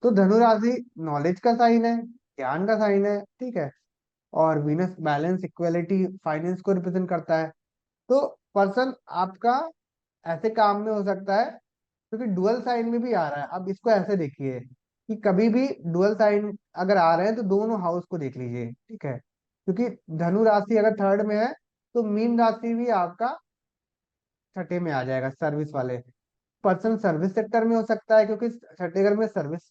तो धनु राशि नॉलेज का साइन है, ज्ञान का साइन है, ठीक है। और वीनस बैलेंस, इक्वलिटी, फाइनेंस को रिप्रेजेंट करता है। तो पर्सन आपका ऐसे काम में हो सकता है, क्योंकि डुअल साइन में भी आ रहा है। अब इसको ऐसे देखिए कि कभी भी डुअल साइन अगर आ रहे हैं तो दोनों हाउस को देख लीजिए, ठीक है। क्योंकि धनु राशि अगर थर्ड में है तो मीन राशि भी आपका छठे में आ जाएगा, सर्विस वाले। पर्सन सर्विस सेक्टर में हो सकता है, क्योंकि छठे घर में सर्विस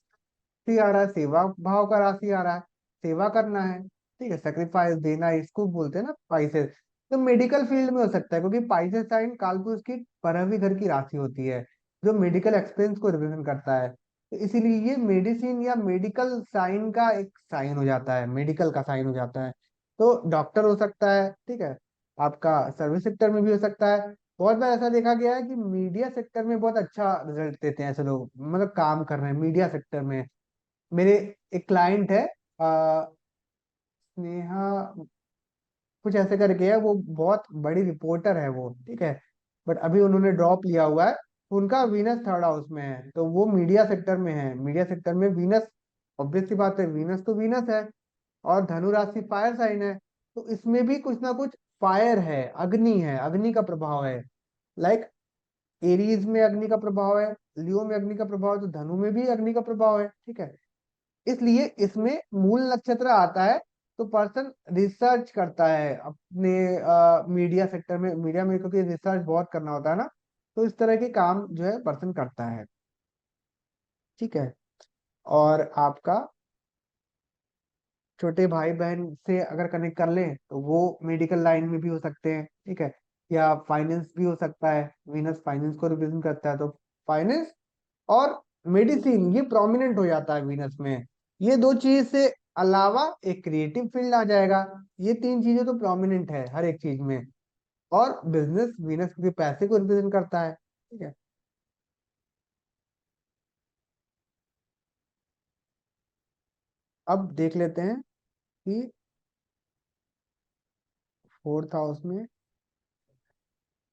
भी आ रहा है, सेवा भाव का राशि आ रहा है, सेवा करना है, ठीक है, सेक्रीफाइस देना, इसको बोलते हैं ना पाइसेस। तो मेडिकल फील्ड में हो सकता है, क्योंकि पाइसेस साइन कालपुरुष की 12वीं घर की राशि होती है, जो मेडिकल एक्सपेंस को रिप्रेजेंट करता है। तो इसीलिए ये मेडिसिन या मेडिकल साइन का एक साइन हो जाता है, मेडिकल का साइन हो जाता है। तो डॉक्टर हो सकता है, ठीक है। आपका सर्विस सेक्टर में भी हो सकता है। बहुत बार ऐसा देखा गया है कि मीडिया सेक्टर में बहुत अच्छा रिजल्ट देते हैं ऐसे लोग, मतलब काम कर रहे हैं मीडिया सेक्टर में। मेरे एक क्लाइंट है, स्नेहा कुछ ऐसे करके है, वो बहुत बड़ी रिपोर्टर है वो, ठीक है। बट अभी उन्होंने ड्रॉप लिया हुआ है। उनका वीनस थर्ड हाउस में है, तो वो मीडिया सेक्टर में है। मीडिया सेक्टर में वीनस, ऑब्वियस सी बात है, वीनस तो वीनस है। और धनु राशि फायर साइन है, तो इसमें भी कुछ ना कुछ फायर है, अग्नि का प्रभाव है। लाइक एरीज में अग्नि का प्रभाव है, लियो में अग्नि का प्रभाव है, तो धनु में भी अग्नि का प्रभाव है, ठीक है। इसलिए इसमें मूल नक्षत्र आता है, तो पर्सन रिसर्च करता है अपने मीडिया सेक्टर में। मीडिया में क्योंकि रिसर्च बहुत करना होता है ना, तो इस तरह के काम जो है पर्सन करता है, ठीक है। और आपका छोटे भाई बहन से अगर कनेक्ट कर लें तो वो मेडिकल लाइन में भी हो सकते हैं, ठीक है। या फाइनेंस भी हो सकता है, वीनस फाइनेंस को रिप्रेजेंट करता है, तो फाइनेंस और मेडिसिन ये प्रोमिनेंट हो जाता है वीनस में। ये दो चीज से अलावा एक क्रिएटिव फील्ड आ जाएगा। ये तीन चीजें तो प्रोमिनेंट है हर एक चीज में। और बिजनेस वीनस के पैसे को रिप्रेजेंट करता है, ठीक है। अब देख लेते हैं कि फोर्थ हाउस में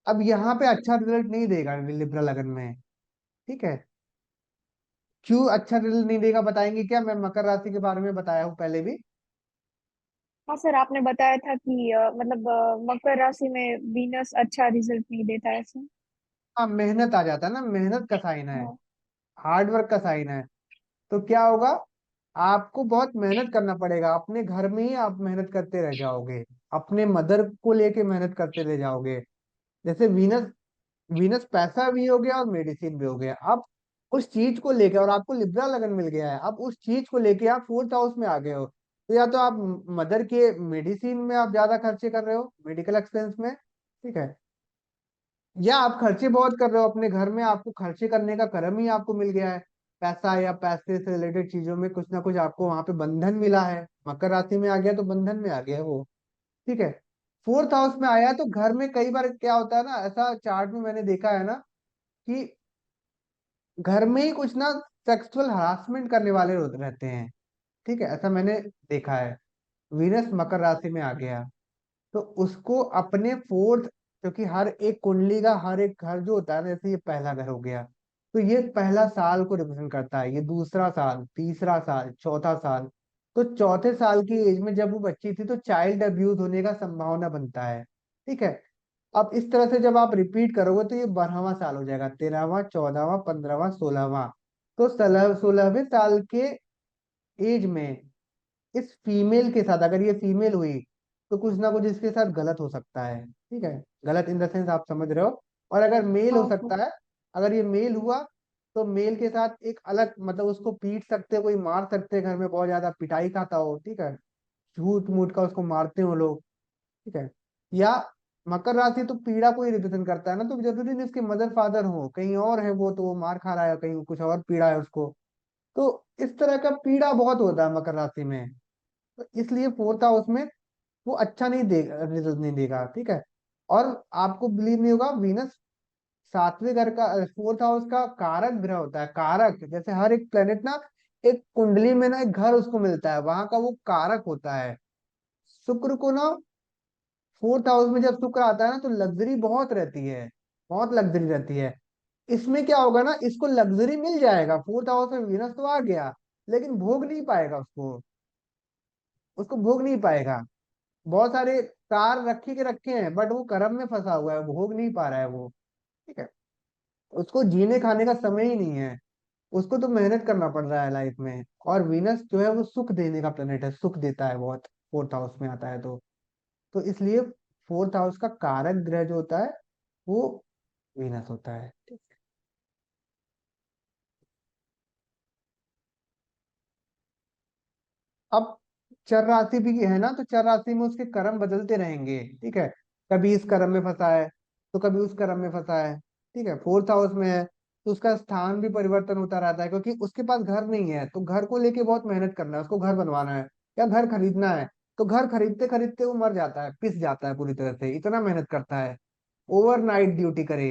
अब यहाँ पे अच्छा रिजल्ट नहीं देगा लिब्रा लगन में, ठीक है। क्यों अच्छा रिजल्ट नहीं देगा बताएंगे क्या? मैं मकर राशि के बारे में बताया हूँ पहले भी। हाँ सर, आपने बताया था कि मतलब मकर राशि में वीनस अच्छा रिजल्ट नहीं देता है ऐसे। हाँ, मेहनत आ जाता है ना, मेहनत का साइन है, हाँ। हार्ड वर्क का साइन है। तो क्या होगा, आपको बहुत मेहनत करना पड़ेगा, अपने घर में ही आप मेहनत करते रह जाओगे, अपने मदर को लेके मेहनत करते रह जाओगे। जैसे वीनस, वीनस पैसा भी हो गया और मेडिसिन भी हो गया। अब उस चीज को लेके, और आपको लिब्रा लगन मिल गया है, अब उस चीज को लेके आप फोर्थ हाउस में आ गए हो, तो या तो आप मदर के मेडिसिन में आप ज्यादा खर्चे कर रहे हो, मेडिकल एक्सपेंस में, ठीक है। या आप खर्चे बहुत कर रहे हो अपने घर में, आपको खर्चे करने का कर्म ही आपको मिल गया है। पैसा या पैसे से रिलेटेड चीजों में कुछ ना कुछ आपको वहां पे बंधन मिला है, मकर राशि में आ गया तो बंधन में आ गया है वो, ठीक है। फोर्थ हाउस में आया तो घर में कई बार क्या होता है ना, ऐसा चार्ट में मैंने देखा है ना, कि घर में ही कुछ ना सेक्सुअल हरासमेंट करने वाले रहते हैं, ठीक है, ऐसा मैंने देखा है। वीनस मकर राशि में आ गया तो उसको अपने फोर्थ, क्योंकि हर एक कुंडली का हर एक घर जो होता है ना, जैसे ये पहला घर हो गया, तो ये पहला साल को रिप्रेजेंट करता है, ये दूसरा साल, तीसरा साल, चौथा साल। तो चौथे साल की एज में जब वो बच्ची थी तो चाइल्ड अब्यूज होने का संभावना बनता है, ठीक है। अब इस तरह से जब आप रिपीट करोगे तो ये 12वां साल हो जाएगा, 13वां, 14वां, 15वां, 16वां। तो 16वें साल के एज में इस फीमेल के साथ, अगर ये फीमेल हुई, तो कुछ ना कुछ इसके साथ गलत हो सकता है, ठीक है। गलत इन द सेंस आप समझ रहे हो। और अगर मेल हो हाँ सर। सकता है, अगर ये मेल हुआ तो मेल के साथ एक अलग, मतलब उसको पीट सकते, कोई मार सकते, घर में बहुत ज्यादा पिटाई खाता हो, ठीक है, झूठ मूठ का उसको मारते हो लोग, ठीक है। या मकर राशि तो पीड़ा को ही रिप्रेजेंट करता है ना, तो जरूरी नहीं उसके मदर फादर हो, कहीं और है वो, तो वो मार खा रहा है, कहीं कुछ और पीड़ा है उसको। तो इस तरह का पीड़ा बहुत होता है मकर राशि में। तो इसलिए फोर्थ हाउस में वो अच्छा नहीं देगा, रिजल्ट नहीं देगा, ठीक है। और आपको बिलीव नहीं होगा, वीनस सातवें घर का, फोर्थ हाउस का कारक ग्रह होता है, कारक, जैसे हर एक प्लेनेट ना एक कुंडली में ना एक घर उसको मिलता है, वहां का वो कारक होता है। शुक्र को ना फोर्थ हाउस में जब शुक्र आता है ना तो लग्जरी बहुत रहती है, बहुत लग्जरी रहती है। इसमें क्या होगा ना, इसको लग्जरी मिल जाएगा, फोर्थ हाउस में वीनस तो आ गया, लेकिन भोग नहीं पाएगा उसको, उसको भोग नहीं पाएगा। बहुत सारे कार रखे के रखे हैं, बट वो कर्म में फंसा हुआ है, भोग नहीं पा रहा है वो। ठीक है, उसको जीने खाने का समय ही नहीं है, उसको तो मेहनत करना पड़ रहा है लाइफ में। और वीनस जो है वो सुख देने का प्लेनेट है, सुख देता है बहुत, फोर्थ हाउस में आता है तो इसलिए फोर्थ हाउस का कारक ग्रह जो होता है वो वीनस होता है। अब चर राशि भी है ना, तो चर राशि में उसके कर्म बदलते रहेंगे। ठीक है, कभी इस कर्म में फंसा है तो कभी उस कर्म में फंसा है। ठीक है, फोर्थ हाउस में है तो उसका स्थान भी परिवर्तन होता रहता है, क्योंकि उसके पास घर नहीं है, तो घर को लेके बहुत मेहनत करना है, उसको घर बनवाना है या घर खरीदना है। तो घर खरीदते खरीदते वो मर जाता है, पिस जाता है पूरी तरह से, इतना मेहनत करता है, ओवरनाइट ड्यूटी करे।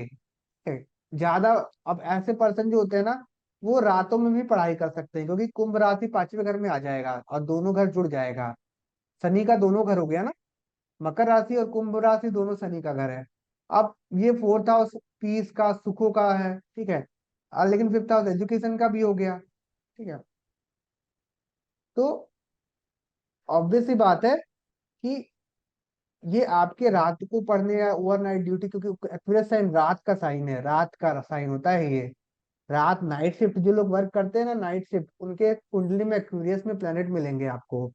है, ज्यादा। अब ऐसे पर्सन जो होते हैं ना, वो रातों में भी पढ़ाई कर सकते हैं, क्योंकि कुंभ राशि पांचवें घर में आ जाएगा और दोनों घर जुड़ जाएगा। शनि का दोनों घर हो गया ना, मकर राशि और कुंभ राशि दोनों शनि का घर है। अब ये फोर्थ हाउस पीस का, सुखों का है। ठीक है, लेकिन फिफ्थ हाउस एजुकेशन का भी हो गया। ठीक है, तो ऑब्वियस सी बात है कि ये आपके रात को पढ़ने या ओवरनाइट ड्यूटी, क्योंकि एक्विरियस साइन रात का साइन है, रात का साइन होता है ये। रात नाइट शिफ्ट जो लोग वर्क करते हैं ना, नाइट शिफ्ट, उनके कुंडली में एक्वेरियस में प्लेनेट मिलेंगे आपको,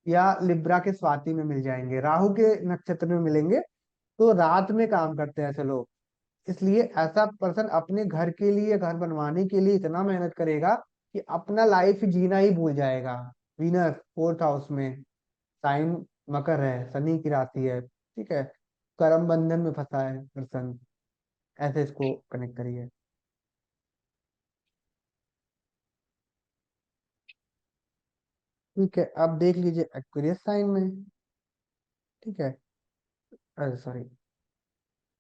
या लिब्रा के स्वाति में मिल जाएंगे, राहु के नक्षत्र में मिलेंगे। तो रात में काम करते हैं ऐसे लोग। इसलिए ऐसा पर्सन अपने घर के लिए, घर बनवाने के लिए इतना मेहनत करेगा कि अपना लाइफ जीना ही भूल जाएगा। वीनस फोर्थ हाउस में, साइन मकर है, शनि की राशि है। ठीक है, कर्म बंधन में फंसा है पर्सन, ऐसे इसको कनेक्ट करिए। ठीक है, अब देख लीजिए एक्वेरियस साइन में। ठीक है, अरे सॉरी,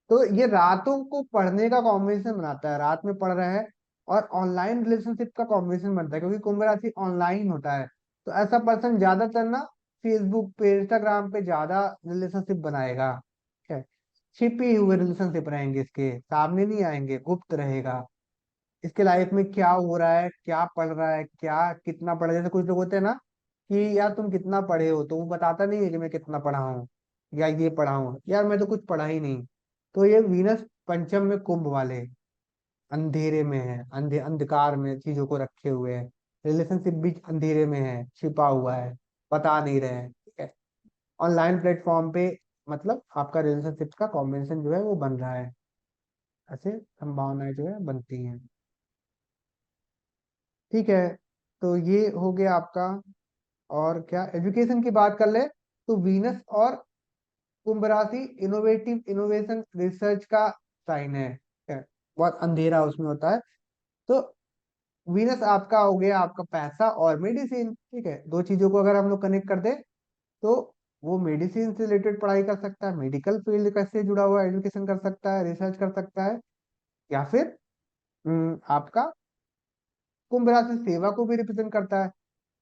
तो ये रातों को पढ़ने का कॉम्बिनेशन बनाता है, रात में पढ़ रहे हैं और ऑनलाइन रिलेशनशिप का कॉम्बिनेशन बनता है, क्योंकि कुंभ राशि ऑनलाइन होता है। तो ऐसा पर्सन ज्यादातर ना फेसबुक पे, इंस्टाग्राम पे ज्यादा रिलेशनशिप बनाएगा। ठीक है, छिपे हुए रिलेशनशिप रहेंगे, इसके सामने नहीं आएंगे, गुप्त रहेगा। इसके लाइफ में क्या हो रहा है, क्या पढ़ रहा है, क्या कितना पढ़ा, जैसे कुछ लोग होते हैं ना कि यार तुम कितना पढ़े हो, तो वो बताता नहीं है कि मैं कितना पढ़ा हूँ या ये पढ़ा हूँ, यार मैं तो कुछ पढ़ा ही नहीं। तो ये वीनस पंचम में कुंभ वाले अंधेरे में है, अंधकार में चीजों को रखे हुए हैं, रिलेशनशिप भी अंधेरे में है, छिपा हुआ है, बता नहीं रहे हैं। ठीक है, ऑनलाइन प्लेटफॉर्म पे मतलब आपका रिलेशनशिप का कॉम्बिनेशन जो है वो बन रहा है, ऐसे संभावनाएं जो है बनती हैं। ठीक है, तो ये हो गया आपका। और क्या एजुकेशन की बात कर ले, तो वीनस और कुंभ राशि इनोवेटिव, इनोवेशन, रिसर्च का साइन है। ठीक है, बहुत अंधेरा उसमें होता है। तो वीनस आपका हो गया आपका पैसा और मेडिसिन। ठीक है, दो चीजों को अगर हम लोग कनेक्ट कर दे तो वो मेडिसिन से रिलेटेड पढ़ाई कर सकता है, मेडिकल फील्ड कैसे जुड़ा हुआ है, एजुकेशन कर सकता है, रिसर्च कर सकता है। या फिर आपका कुंभ राशि सेवा को भी रिप्रेजेंट करता है,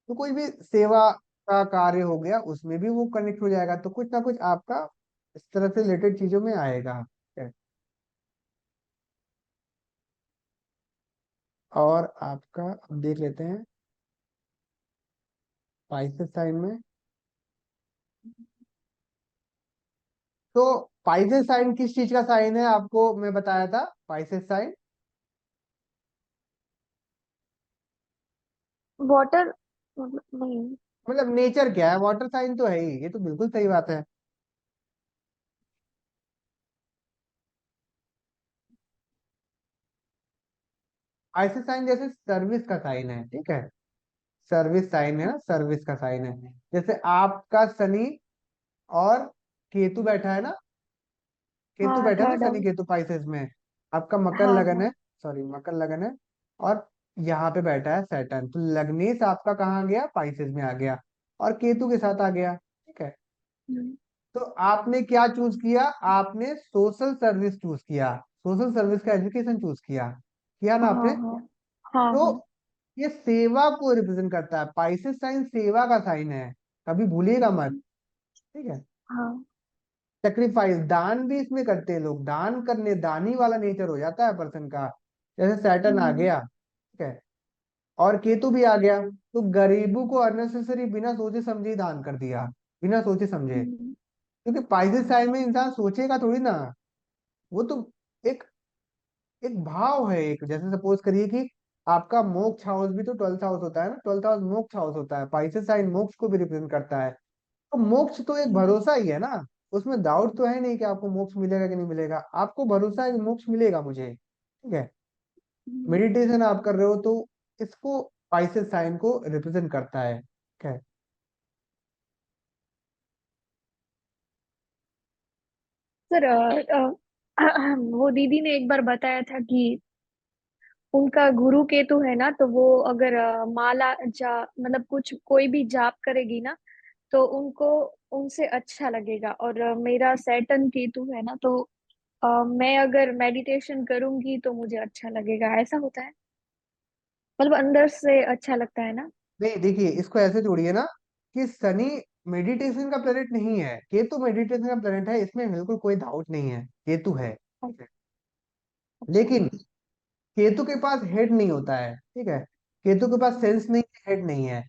तो कोई भी सेवा का कार्य हो गया उसमें भी वो कनेक्ट हो जाएगा, तो कुछ ना कुछ आपका इस तरह से रिलेटेड चीजों में आएगा। ठीक है, और आपका अब देख लेते हैं पाइसेस साइन में। तो पाइसेस साइन किस चीज का साइन है, आपको मैं बताया था पाइसेस साइन वाटर, मतलब नहीं। मतलब नेचर क्या है, वाटर साइन तो है ही, ये तो बिल्कुल सही बात है। पाइसेस साइन जैसे सर्विस का साइन है। ठीक है, सर्विस साइन है ना, सर्विस का साइन है। जैसे आपका शनि और केतु बैठा है ना, केतु हाँ, बैठा है ना, third Shani house. Ketu Pisces में। आपका मकर हाँ लगन हाँ है, सॉरी मकर लगन है। और यहाँ पे बैठा है सैटर्न, तो लग्नेश आपका कहाँ गया, पाइसेस में आ गया और केतु के साथ आ गया। ठीक है, हम्म, तो आपने क्या चूज किया, आपने सोशल सर्विस चूज किया, सोशल सर्विस का एजुकेशन चूज किया, किया ना हाँ आपने। हाँ हाँ तो हाँ ये सेवा को रिप्रेजेंट करता है, पाइसेस साइन सेवा का साइन है, कभी भूलिएगा मत। ठीक है, हाँ। सेक्रीफाइस, दान भी इसमें करते हैं लोग, दान करने, दानी वाला नेचर हो जाता है पर्सन का, जैसे सैटर्न आ हम्म, गया। ठीक है, और केतु भी आ गया, तो गरीबों को अननेसेसरी बिना सोचे समझे ही दान कर दिया, बिना सोचे समझे। हम्म। क्योंकि पाइसेस साइन में इंसान सोचेगा थोड़ी ना, वो तो एक एक भाव है। एक जैसे सपोज करिए कि आपका मोक्ष हाउस भी तो 12th हाउस होता है ना, 12th हाउस मोक्ष हाउस होता है, पाइसेस साइन मोक्ष को भी रिप्रेजेंट करता है। तो मोक्ष तो एक हम्म। भरोसा ही है ना, उसमें डाउट तो है नहीं कि आपको मोक्ष मिलेगा कि नहीं मिलेगा, आपको भरोसा है कि मोक्ष मिलेगा मुझे, ठीक है। हम्म। मेडिटेशन आप कर रहे हो तो इसको पाइसेस साइन को रिप्रेजेंट करता है, ठीक है। सर वो दीदी ने एक बार बताया था कि उनका गुरु केतु है ना, तो वो अगर माला जा मतलब कुछ कोई भी जाप करेगी ना, तो उनको उनसे अच्छा लगेगा। और मेरा सैटर्न केतु है ना, तो मैं अगर मेडिटेशन करूंगी तो मुझे अच्छा लगेगा, ऐसा होता है? मतलब अंदर से अच्छा लगता है ना? नहीं देखिए, इसको ऐसे जोड़िए ना कि शनि मेडिटेशन का प्लेनेट नहीं है, केतु मेडिटेशन का प्लेनेट है, इसमें बिल्कुल कोई डाउट नहीं है, केतु है। अच्छा। लेकिन केतु के पास हेड नहीं होता है, ठीक है। केतु के पास सेंस नहीं, हेड नहीं है।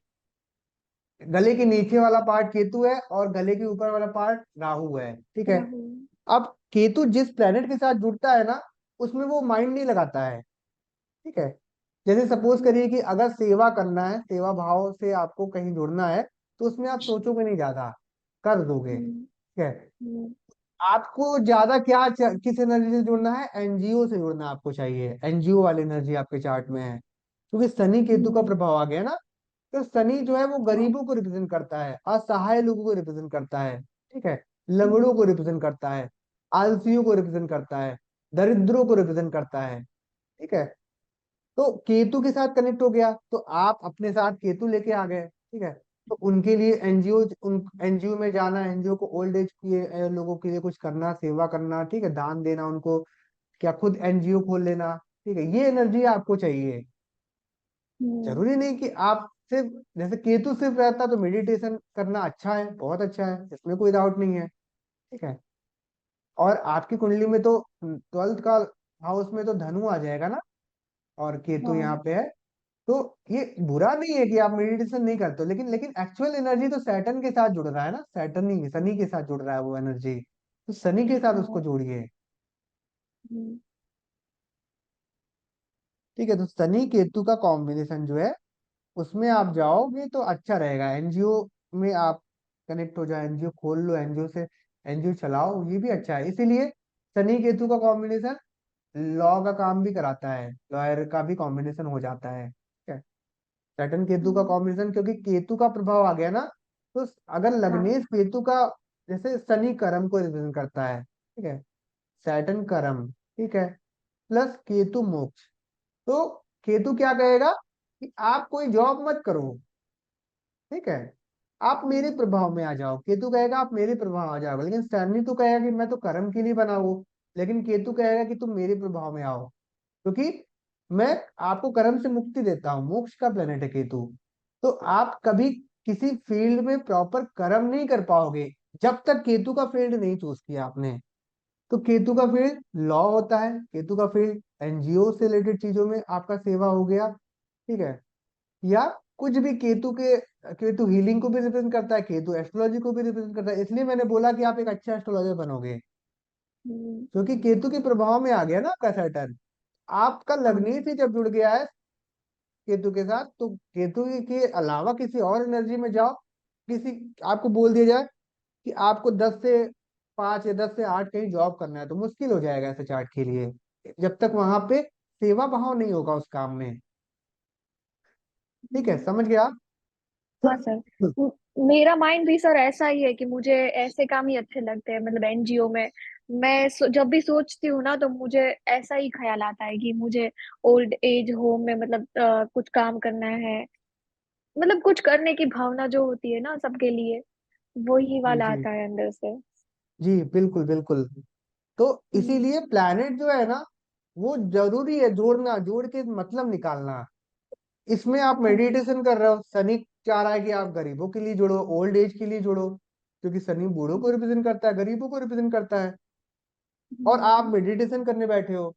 गले के नीचे वाला पार्ट केतु है और गले के ऊपर वाला पार्ट राहु है, ठीक है। राहु। अब केतु जिस प्लेनेट के साथ जुड़ता है ना, उसमें वो माइंड नहीं लगाता है, ठीक है। जैसे सपोज करिए कि अगर सेवा करना है, सेवा भाव से आपको कहीं जुड़ना है, तो उसमें आप सोचोगे नहीं ज्यादा, कर दोगे, हम्म। ठीक है। हम्म। आपको ज्यादा किस एनर्जी से जुड़ना है, एनजीओ से जुड़ना आपको चाहिए, एनजीओ वाली एनर्जी आपके चार्ट में है, क्योंकि शनि केतु का हम्म। प्रभाव आ गया ना। तो शनि जो है वो हाँ। गरीबों को रिप्रेजेंट करता है, असहाय लोगों को रिप्रेजेंट करता है, ठीक है। लंगड़ों हम्म। को रिप्रेजेंट करता है, आलसियों को रिप्रेजेंट करता है, दरिद्रों को रिप्रेजेंट करता है, ठीक है। तो केतु के साथ कनेक्ट हो गया, तो आप अपने साथ केतु लेके आ गए, ठीक है। तो उनके लिए एनजीओ, उन एनजीओ में जाना, एनजीओ को ओल्ड एज के लोगों के लिए कुछ करना, सेवा करना, ठीक है, दान देना उनको, क्या खुद एनजीओ खोल लेना, ठीक है, ये एनर्जी आपको चाहिए। हम्म। जरूरी नहीं कि आप सिर्फ, जैसे केतु सिर्फ रहता तो मेडिटेशन करना अच्छा है, बहुत अच्छा है, इसमें कोई डाउट नहीं है, ठीक है। और आपकी कुंडली में तो 12th का हाउस में तो धनु आ जाएगा ना, और केतु यहाँ हाँ। पे है। तो ये बुरा नहीं है कि आप मेडिटेशन नहीं करते हो, लेकिन एक्चुअल एनर्जी तो सैटर्न के साथ जुड़ रहा है ना, सैटर्न ही शनि के साथ जुड़ रहा है वो एनर्जी, तो शनि के साथ उसको हाँ। जोड़िए, हम्म। ठीक है। तो शनि केतु का कॉम्बिनेशन जो है, उसमें आप जाओगे तो अच्छा रहेगा। एनजीओ में आप कनेक्ट हो जाओ, एनजीओ खोल लो, एनजीओ से एनजीओ चलाओ, ये भी अच्छा है। इसीलिए शनि केतु का कॉम्बिनेशन लॉ का काम भी कराता है, लॉयर का भी कॉम्बिनेशन हो जाता है, ठीक है। सैटर्न केतु का हम्म। कॉम्बिनेशन, क्योंकि केतु का प्रभाव आ गया ना, तो अगर हाँ। लग्नेश केतु का, जैसे शनि कर्म को रिप्रेजेंट करता है, ठीक है, सैटर्न कर्म, ठीक है, प्लस केतु मोक्ष। तो केतु क्या कहेगा कि आप कोई जॉब मत करो, ठीक है, आप मेरे हम्म। प्रभाव में आ जाओ, केतु कहेगा आप मेरे प्रभाव आ जाओ। लेकिन शनि तो कहेगा कि मैं तो कर्म के लिए बना हूं, लेकिन केतु कहेगा कि तुम मेरे प्रभाव में आओ, क्योंकि मैं आपको कर्म से मुक्ति देता हूँ, मोक्ष का प्लेनेट है केतु। तो आप कभी किसी फील्ड में प्रॉपर कर्म नहीं कर पाओगे जब तक केतु का फील्ड नहीं चूज किया आपने। तो केतु का फील्ड लॉ होता है, केतु का फील्ड एनजीओ से रिलेटेड चीजों में आपका सेवा हो गया, ठीक है। या कुछ भी केतु हीलिंग को भी रिप्रेजेंट करता है, केतु एस्ट्रोलॉजी को भी रिप्रेजेंट करता है, इसलिए मैंने बोला कि आप एक अच्छा एस्ट्रोलॉजर बनोगे, हम्म। क्योंकि केतु के प्रभाव में आ गया ना आपका सैटर्न। आपका हाँ। लग्नेश ही जब जुड़ गया है केतु के साथ, तो केतु के अलावा किसी और एनर्जी में जाओ, किसी आपको बोल दिया जाए कि आपको 10 से 5 या 10 से 8 कहीं जॉब करना है, तो मुश्किल हो जाएगा ऐसे चार्ट के लिए, जब तक वहां पे सेवा भाव नहीं होगा उस काम में, ठीक है, हम्म। समझ गया। हाँ सर। म- मेरा माइंड भी सर ऐसा ही है कि मुझे ऐसे काम ही अच्छे लगते हैं, मतलब एनजीओ में। मैं जब भी सोचती हूँ ना, तो मुझे ऐसा ही ख्याल आता है कि मुझे ओल्ड एज होम में मतलब कुछ काम करना है। मतलब कुछ करने की भावना जो होती है ना सबके लिए, वही जी वाला जी आता है अंदर से। जी, बिल्कुल बिल्कुल। तो हम्म। इसीलिए प्लैनेट जो है ना, वो जरूरी है जोड़ना, जोड़ के मतलब निकालना। इसमें आप मेडिटेशन कर रहे हो, शनि चाह रहा है कि आप गरीबों के लिए जुड़ो, ओल्ड एज के लिए जुड़ो, क्योंकि शनि बूढ़ों को रिप्रेजेंट करता है, गरीबों को रिप्रेजेंट करता है। और आप हम्म। मेडिटेशन करने बैठे हो,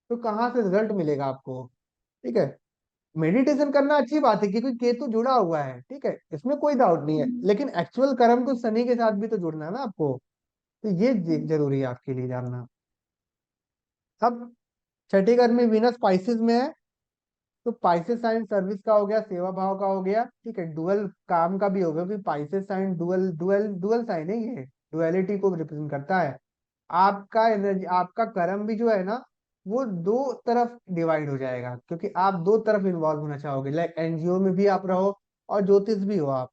तो कहाँ से रिजल्ट मिलेगा आपको, ठीक है। मेडिटेशन करना अच्छी बात है क्योंकि केतु जुड़ा हुआ है, ठीक है, इसमें कोई डाउट नहीं है, हम्म, लेकिन एक्चुअल कर्म तो शनि के साथ भी तो जुड़ना है ना आपको। तो ये हम्म, जरूरी है आपके लिए जानना। अब छठे घर में वीनस पाइसेस में है, तो पाइसेस साइन सर्विस का हो गया, सेवा भाव का हो गया, ठीक है, डुअल काम का भी हो गया, क्योंकि पाइसेस sign dual dual dual sign है, ये डुअलिटी को रिप्रेजेंट करता है। आपका एनर्जी, आपका कर्म भी जो है ना, वो दो तरफ डिवाइड हो जाएगा, क्योंकि आप दो तरफ इन्वॉल्व होना चाहोगे, लाइक एनजीओ में भी आप रहो और ज्योतिष भी हो आप,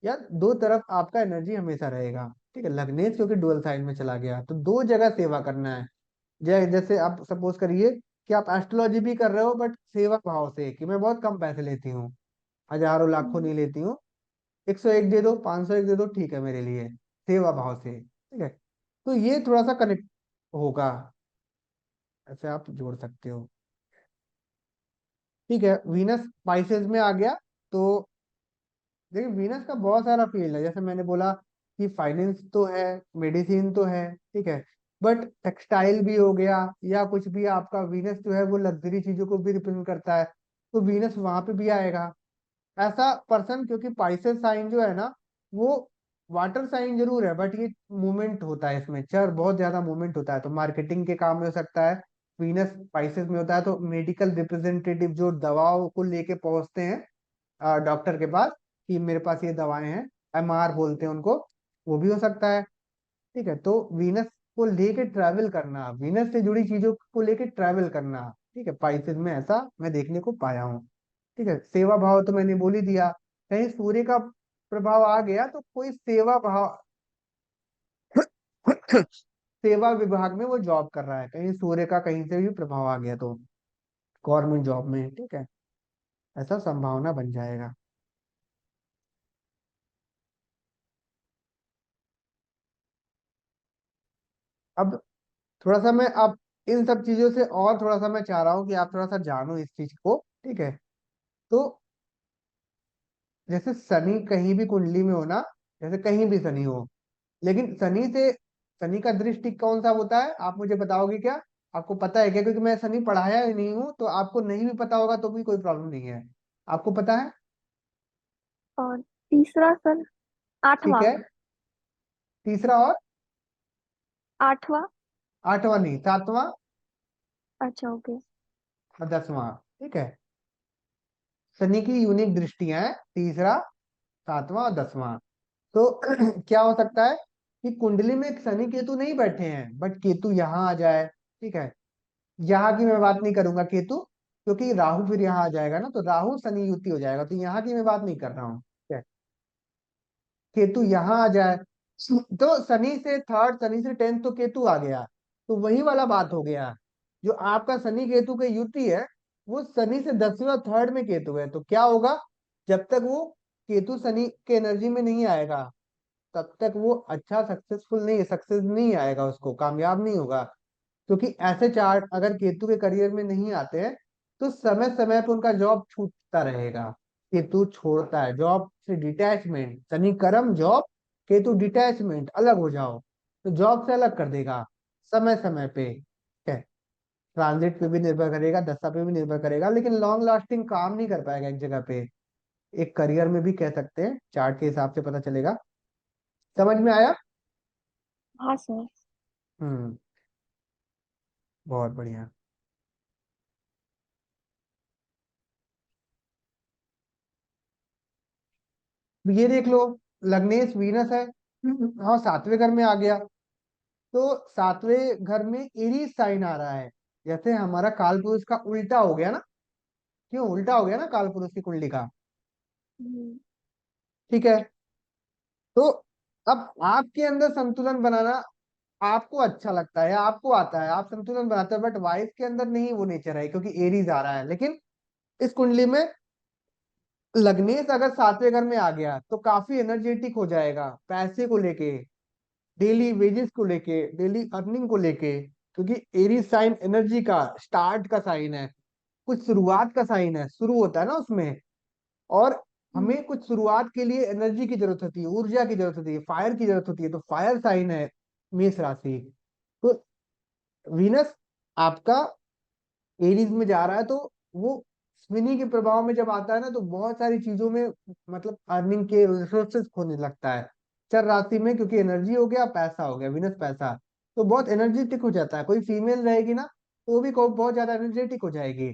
या दो तरफ आपका एनर्जी हमेशा रहेगा। ठीक है, लग्नेश क्योंकि डुअल साइन में चला गया, तो दो जगह सेवा करना है। जैसे आप सपोज करिए कि आप एस्ट्रोलॉजी भी कर रहे हो, बट सेवा भाव से, कि मैं बहुत कम पैसे लेती हूँ, हजारों लाखों हम्म। नहीं लेती हूँ, 101 दे दो, 501 दे दो, ठीक है मेरे लिए, सेवा भाव से, ठीक है। तो ये थोड़ा सा कनेक्ट होगा, ऐसे आप जोड़ सकते हो। ठीक है, वीनस स्पाइसेस में आ गया। तो देखिए वीनस का बहुत सारा फील्ड है, जैसे मैंने बोला कि फाइनेंस तो है, मेडिसिन तो है, ठीक है, बट टेक्सटाइल भी हो गया, या कुछ भी आपका वीनस जो है वो लग्जरी चीजों को भी रिप्रेजेंट करता है, तो वीनस वहां पे भी आएगा। ऐसा पर्सन, क्योंकि पाइसेस साइन जो है ना, वो वाटर साइन जरूर है, बट ये मूवमेंट होता है इसमें, चर बहुत ज्यादा मूवमेंट होता है, तो मार्केटिंग के काम में हो सकता है। वीनस पाइसेस में होता है तो मेडिकल रिप्रेजेंटेटिव जो दवाओं को लेके पहुंचते हैं डॉक्टर के पास, कि मेरे पास ये दवाएं हैं, एमआर बोलते हैं उनको, वो भी हो सकता है। ठीक है, तो वीनस को लेके ट्रैवल करना, वीनस से जुड़ी चीजों को लेके ट्रैवल करना, ठीक है, पाइसेस में ऐसा मैं देखने को पाया हूँ। ठीक है, सेवा भाव तो मैंने बोल ही दिया। कहीं सूर्य का प्रभाव आ गया तो कोई सेवा भाव सेवा विभाग में वो जॉब कर रहा है, कहीं सूर्य का कहीं से भी प्रभाव आ गया तो गवर्नमेंट जॉब में, ठीक है, ऐसा संभावना बन जाएगा। अब थोड़ा सा मैं अब इन सब चीजों से और थोड़ा सा मैं चाह रहा हूँ कि आप थोड़ा सा जानो इस चीज को, ठीक है। तो जैसे शनि कहीं भी कुंडली में हो ना, जैसे कहीं भी शनि हो, लेकिन शनि का दृष्टि कौन सा होता है, आप मुझे बताओगे क्या? आपको पता है क्या? क्योंकि मैं शनि पढ़ाया ही नहीं हूँ, तो आपको नहीं भी पता होगा तो भी कोई प्रॉब्लम नहीं है। आपको पता है? और तीसरा सर, ठीक आठवां। है, तीसरा और आठवां। आठवां नहीं, सातवां अच्छा, ओके। और 10वां, ठीक है। शनि की यूनिक दृष्टियां हैं, तीसरा, सातवां और 10वां। तो क्या हो सकता है कि कुंडली में शनि केतु नहीं बैठे हैं, बट केतु यहाँ आ जाए, ठीक है। यहाँ की मैं बात नहीं करूंगा, केतु, क्योंकि राहु फिर यहाँ आ जाएगा ना, तो राहु शनि युति हो जाएगा, तो यहाँ की मैं बात नहीं कर रहा हूँ, ठीक है। केतु यहाँ आ जाए, तो शनि से थर्ड, शनि से 10th तो केतु आ गया, तो वही वाला बात हो गया। जो आपका शनि केतु का युति है, वो शनि से 10वें और थर्ड में केतु है, तो क्या होगा, जब तक वो केतु शनि के एनर्जी में नहीं आएगा, तब तक वो अच्छा सक्सेसफुल नहीं, सक्सेस नहीं आएगा, उसको कामयाब नहीं होगा। क्योंकि ऐसे चार्ट अगर केतु के करियर में नहीं आते हैं, तो समय समय पर उनका जॉब छूटता रहेगा। केतु छोड़ता है जॉब से, डिटैचमेंट, शनि कर्म जॉब, केतु डिटैचमेंट, अलग हो जाओ, तो जॉब से अलग कर देगा समय समय पे, ठीक है। ट्रांजिट पे भी निर्भर करेगा, दशा पे भी निर्भर करेगा, लेकिन लॉन्ग लास्टिंग काम नहीं कर पाएगा एक जगह पे। एक करियर में भी कह सकते हैं, चार्ट के हिसाब से पता चलेगा। समझ में आया? हाँ सर। हम्म, बहुत बढ़िया। ये देख लो, लग्नेश वीनस है, हाँ, 7वें घर में आ गया, तो 7वें घर में एरीज साइन आ रहा है, जैसे हमारा काल पुरुष का उल्टा हो गया ना। क्यों उल्टा हो गया ना काल पुरुष की कुंडली का? हम्म, ठीक है, तो अब आपके अंदर संतुलन बनाना आपको अच्छा लगता है, आपको आता है, आप संतुलन बनाते हो, बट वाइफ के अंदर नहीं वो नेचर है, क्योंकि एरीज आ रहा है। लेकिन इस कुंडली में लग्नेश अगर 7वें घर में आ गया तो काफी एनर्जेटिक हो जाएगा, पैसे को लेके, डेली वेजेस को लेके, डेली अर्निंग को लेके, क्योंकि एरीज साइन एनर्जी का स्टार्ट का साइन है, कुछ शुरुआत का साइन है, शुरू होता है ना उसमें। और हम्म, हमें कुछ शुरुआत के लिए एनर्जी की जरूरत होती है, ऊर्जा की जरूरत होती है, फायर की जरूरत होती है, तो फायर साइन है मेष राशि। तो वीनस आपका एरीज में जा रहा है, तो वो अश्विनी के प्रभाव में जब आता है ना, तो बहुत सारी चीजों में मतलब अर्निंग के रिसोर्सेस खोने लगता है चर राशि में, क्योंकि एनर्जी हो गया, पैसा हो गया, विनस पैसा, तो बहुत एनर्जेटिक हो जाता है। कोई फीमेल रहेगी ना, तो वो भी बहुत ज्यादा एनर्जेटिक हो जाएगी।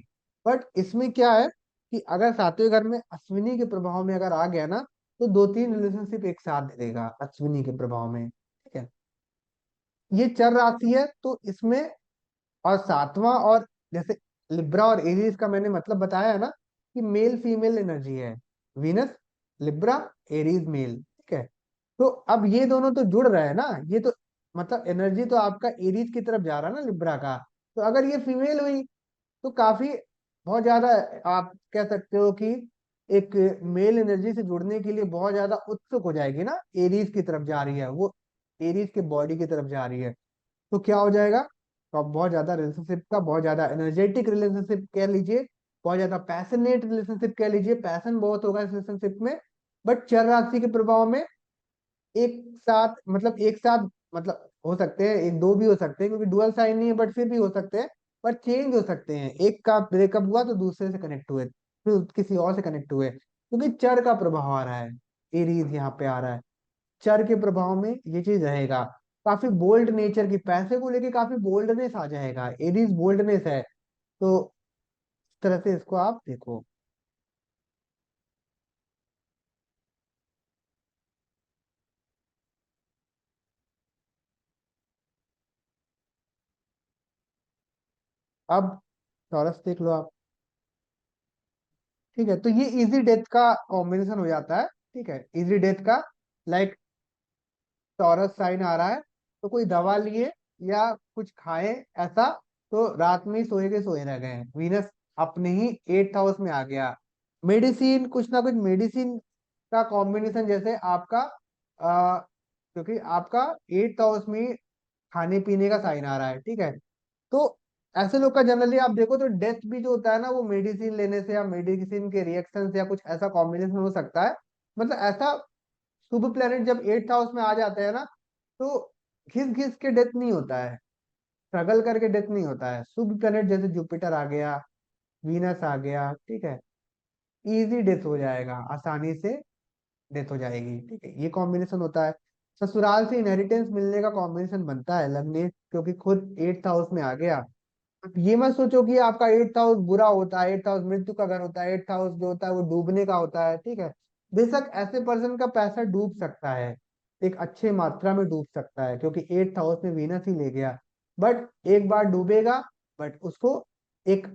बट इसमें क्या है कि अगर सातवें घर में अश्विनी के प्रभाव में अगर आ गया ना, तो दो तीन रिलेशनशिप एक साथ दे देगा अश्विनी के प्रभाव में, ठीक है। ये चर राशि है, तो इसमें और सातवां और जैसे लिब्रा और एरीज का मैंने मतलब बताया है ना, कि मेल फीमेल एनर्जी है। वीनस लिब्रा, एरीज मेल, ठीक है। तो अब ये दोनों तो जुड़ रहे हैं ना, ये तो मतलब एनर्जी तो आपका एरीज की तरफ जा रहा है ना लिब्रा का। तो अगर ये फीमेल हुई तो काफी बहुत ज्यादा आप कह सकते हो कि एक मेल एनर्जी से जुड़ने के लिए बहुत ज्यादा उत्सुक हो जाएगी ना, एरीज की तरफ जा रही है वो, एरीज के बॉडी की तरफ जा रही है। तो क्या हो जाएगा, तो आप बहुत ज्यादा रिलेशनशिप का, बहुत ज्यादा एनर्जेटिक रिलेशनशिप कह लीजिए, बहुत ज्यादा पैशनेट रिलेशनशिप कह लीजिए, पैशन बहुत होगा इस रिलेशनशिप में। बट चर राशि के प्रभाव में एक साथ मतलब एक साथ मतलब हो सकते हैं, एक दो भी हो सकते हैं, क्योंकि डुअल साइन नहीं है, बट फिर भी हो सकते हैं। पर चेंज हो सकते हैं, एक का ब्रेकअप हुआ तो दूसरे से कनेक्ट हुए, फिर किसी और से कनेक्ट हुए, क्योंकि चर का प्रभाव आ रहा है, एरीज यहाँ पे आ रहा है। चर के प्रभाव में ये चीज रहेगा, काफी बोल्ड नेचर की, पैसे को लेके काफी बोल्डनेस आ जाएगा, एरीज बोल्डनेस है। तो इस तरह से इसको आप देखो। अब टॉरस देख लो आप, ठीक है। तो ये इजी डेथ का कॉम्बिनेशन हो जाता है, ठीक है, इजी डेथ का। लाइक टॉरस साइन आ रहा है, तो कोई दवा लिए या कुछ खाए ऐसा, तो रात में ही सोए के सोए रह गए, वीनस अपने ही 8th हाउस में आ गया। मेडिसिन, कुछ ना कुछ मेडिसिन का कॉम्बिनेशन, जैसे आपका क्योंकि आपका 8th हाउस में खाने पीने का साइन आ रहा है, ठीक है। तो ऐसे लोग का जनरली आप देखो तो डेथ भी जो होता है ना, वो मेडिसिन लेने से या मेडिसिन के रिएक्शन से या कुछ ऐसा कॉम्बिनेशन हो सकता है। मतलब ऐसा शुभ प्लेनेट जब 8th हाउस में आ जाते हैं ना, तो घिस घिस के डेथ नहीं होता है, स्ट्रगल करके डेथ नहीं होता है। शुभ प्लेनेट जैसे जुपिटर आ गया, वीनस आ गया, ठीक है, इजी डेथ हो जाएगा, आसानी से डेथ हो जाएगी, ठीक है। ये कॉम्बिनेशन होता है। ससुराल से इनहेरिटेंस मिलने का कॉम्बिनेशन बनता है लग्नेश, क्योंकि खुद 8th हाउस में आ गया। अब ये मत सोचो कि आपका 8th हाउस बुरा होता है, 8th हाउस मृत्यु का घर होता है, 8th हाउस जो होता है वो डूबने का होता है, ठीक है। बेशक ऐसे पर्सन का पैसा डूब सकता है, एक अच्छे मात्रा में डूब सकता है, क्योंकि 8th हाउस में वीनस ही ले गया। बट एक बार डूबेगा, बट उसको एक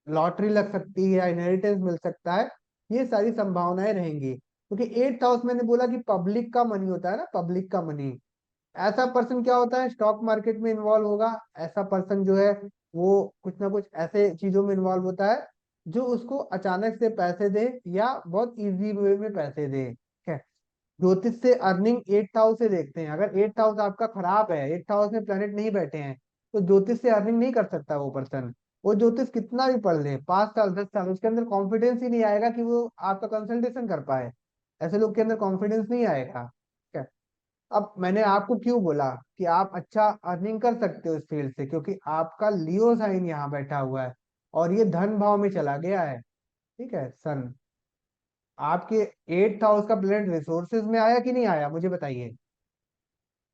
लॉटरी लग सकती है या इनहेरिटेंस मिल सकता है, ये सारी संभावनाएं रहेंगी। क्योंकि 8th हाउस मैंने बोला कि पब्लिक का मनी होता है ना, पब्लिक का मनी। ऐसा पर्सन क्या होता है, स्टॉक मार्केट में इन्वॉल्व होगा, ऐसा पर्सन जो है वो कुछ ना कुछ ऐसे चीजों में इन्वॉल्व होता है जो उसको अचानक से पैसे दे या बहुत इजी वे में पैसे दे, ठीक है। ज्योतिष से अर्निंग 8th हाउस से देखते हैं, अगर 8th हाउस आपका खराब है, 8th हाउस में प्लेनेट नहीं बैठे हैं, तो ज्योतिष से अर्निंग नहीं कर सकता वो पर्सन। वो ज्योतिष कितना भी पढ़ ले, 5 साल 10 साल, उसके अंदर कॉन्फिडेंस ही नहीं आएगा कि वो आपका कंसल्टेशन कर पाए। ऐसे लोग के अंदर कॉन्फिडेंस नहीं आएगा, ठीक है। अब मैंने आपको क्यों बोला कि आप अच्छा अर्निंग कर सकते हो इस फील्ड से, क्योंकि आपका लियो साइन यहाँ बैठा हुआ है, और ये धन भाव में चला गया है, ठीक है। सन आपके 8th हाउस का प्लेनेट रिसोर्सेज में आया कि नहीं आया, मुझे बताइए।